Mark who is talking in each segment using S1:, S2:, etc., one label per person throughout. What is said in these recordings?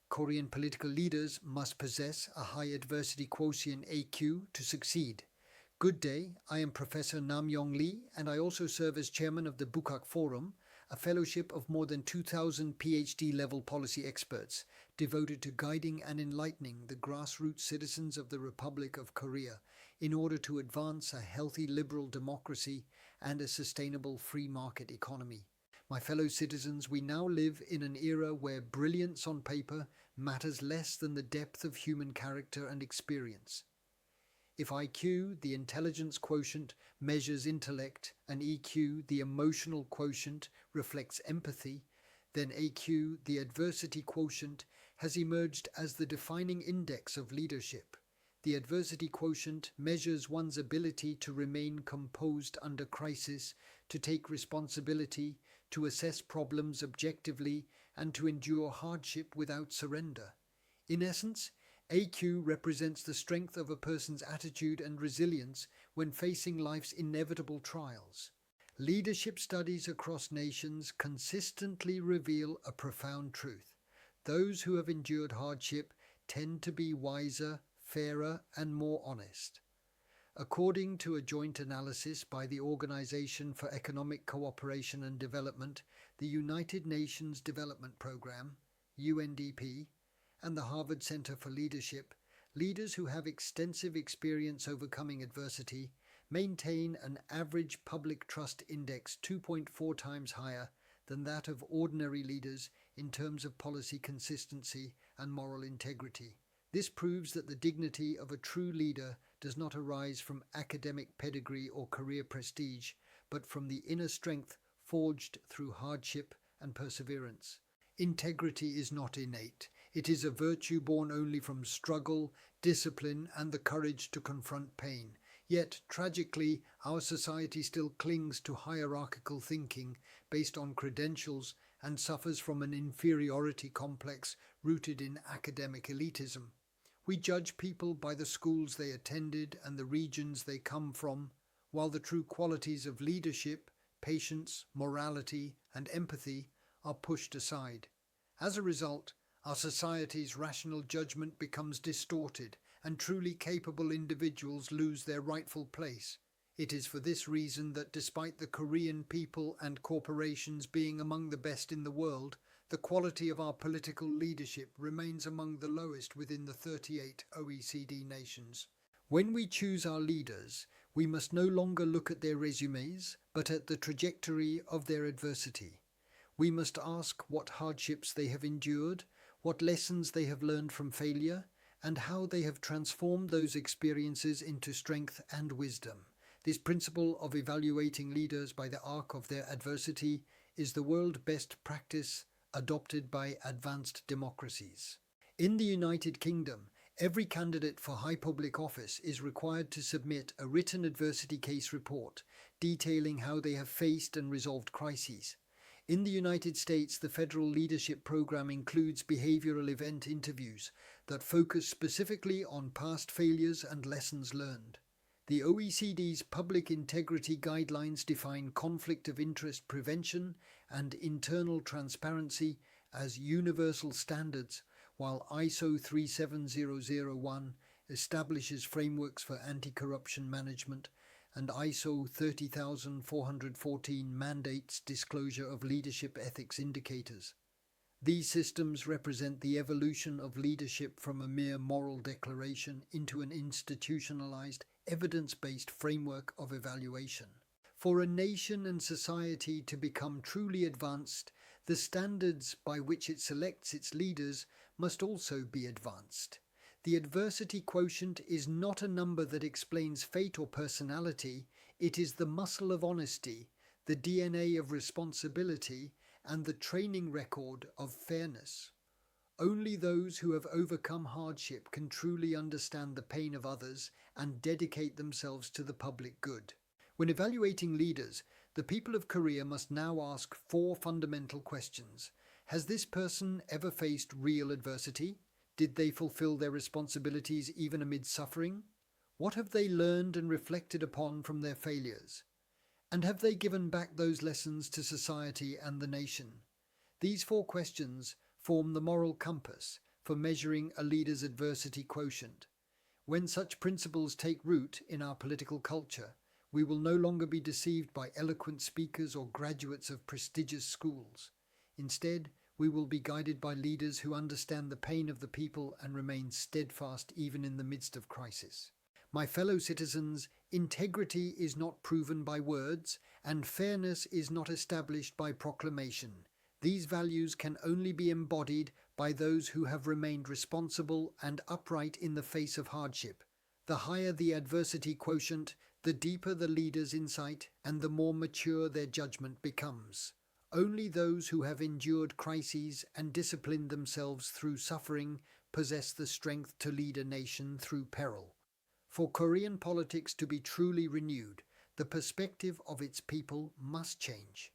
S1: Korean political leaders must possess a high adversity quotient AQ to succeed. Good day, I am Professor Nam Yong Lee, and I also serve as chairman of the Bukak Forum, a fellowship of more than 2,000 PhD-level policy experts devoted to guiding and enlightening the grassroots citizens of the Republic of Korea in order to advance a healthy liberal democracy and a sustainable free market economy. My fellow citizens, we now live in an era where brilliance on paper matters less than the depth of human character and experience. If IQ, the intelligence quotient, measures intellect, and EQ, the emotional quotient, reflects empathy, then AQ, the adversity quotient, has emerged as the defining index of leadership. The adversity quotient measures one's ability to remain composed under crisis, to take responsibility, to assess problems objectively, and to endure hardship without surrender. In essence, AQ represents the strength of a person's attitude and resilience when facing life's inevitable trials. Leadership studies across nations consistently reveal a profound truth. Those who have endured hardship tend to be wiser, fairer, and more honest. According to a joint analysis by the Organization for Economic Cooperation and Development, the United Nations Development Programme, UNDP, and the Harvard Center for Leadership, leaders who have extensive experience overcoming adversity maintain an average public trust index 2.4 times higher than that of ordinary leaders in terms of policy consistency and moral integrity. This proves that the dignity of a true leader does not arise from academic pedigree or career prestige, but from the inner strength forged through hardship and perseverance. Integrity is not innate. It is a virtue born only from struggle, discipline, and the courage to confront pain. Yet, tragically, our society still clings to hierarchical thinking based on credentials and suffers from an inferiority complex rooted in academic elitism. We judge people by the schools they attended and the regions they come from, while the true qualities of leadership, patience, morality, and empathy are pushed aside. As a result, our society's rational judgment becomes distorted, and truly capable individuals lose their rightful place. It is for this reason that despite the Korean people and corporations being among the best in the world, the quality of our political leadership remains among the lowest within the 38 OECD nations. When we choose our leaders, we must no longer look at their resumes, but at the trajectory of their adversity. We must ask what hardships they have endured, what lessons they have learned from failure, and how they have transformed those experiences into strength and wisdom. This principle of evaluating leaders by the arc of their adversity is the world best practice adopted by advanced democracies. In the United Kingdom, every candidate for high public office is required to submit a written adversity case report detailing how they have faced and resolved crises. In the United States, the federal leadership program includes behavioral event interviews that focus specifically on past failures and lessons learned. The OECD's public integrity guidelines define conflict of interest prevention and internal transparency as universal standards, while ISO 37001 establishes frameworks for anti-corruption management, and ISO 30414 mandates disclosure of leadership ethics indicators. These systems represent the evolution of leadership from a mere moral declaration into an institutionalized, evidence-based framework of evaluation. For a nation and society to become truly advanced, the standards by which it selects its leaders must also be advanced. The adversity quotient is not a number that explains fate or personality. It is the muscle of honesty, the DNA of responsibility, and the training record of fairness. Only those who have overcome hardship can truly understand the pain of others and dedicate themselves to the public good. When evaluating leaders, the people of Korea must now ask 4 fundamental questions. Has this person ever faced real adversity? Did they fulfill their responsibilities even amid suffering? What have they learned and reflected upon from their failures? And have they given back those lessons to society and the nation? These 4 questions form the moral compass, for measuring a leader's adversity quotient. When such principles take root in our political culture, we will no longer be deceived by eloquent speakers or graduates of prestigious schools. Instead, we will be guided by leaders who understand the pain of the people and remain steadfast even in the midst of crisis. My fellow citizens, integrity is not proven by words, and fairness is not established by proclamation. These values can only be embodied by those who have remained responsible and upright in the face of hardship. The higher the adversity quotient, the deeper the leader's insight and the more mature their judgment becomes. Only those who have endured crises and disciplined themselves through suffering possess the strength to lead a nation through peril. For Korean politics to be truly renewed, the perspective of its people must change.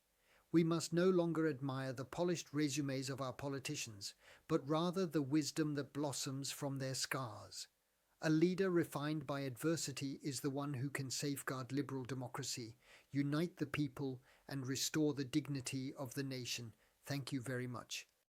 S1: We must no longer admire the polished resumes of our politicians, but rather the wisdom that blossoms from their scars. A leader refined by adversity is the one who can safeguard liberal democracy, unite the people, and restore the dignity of the nation. Thank you very much.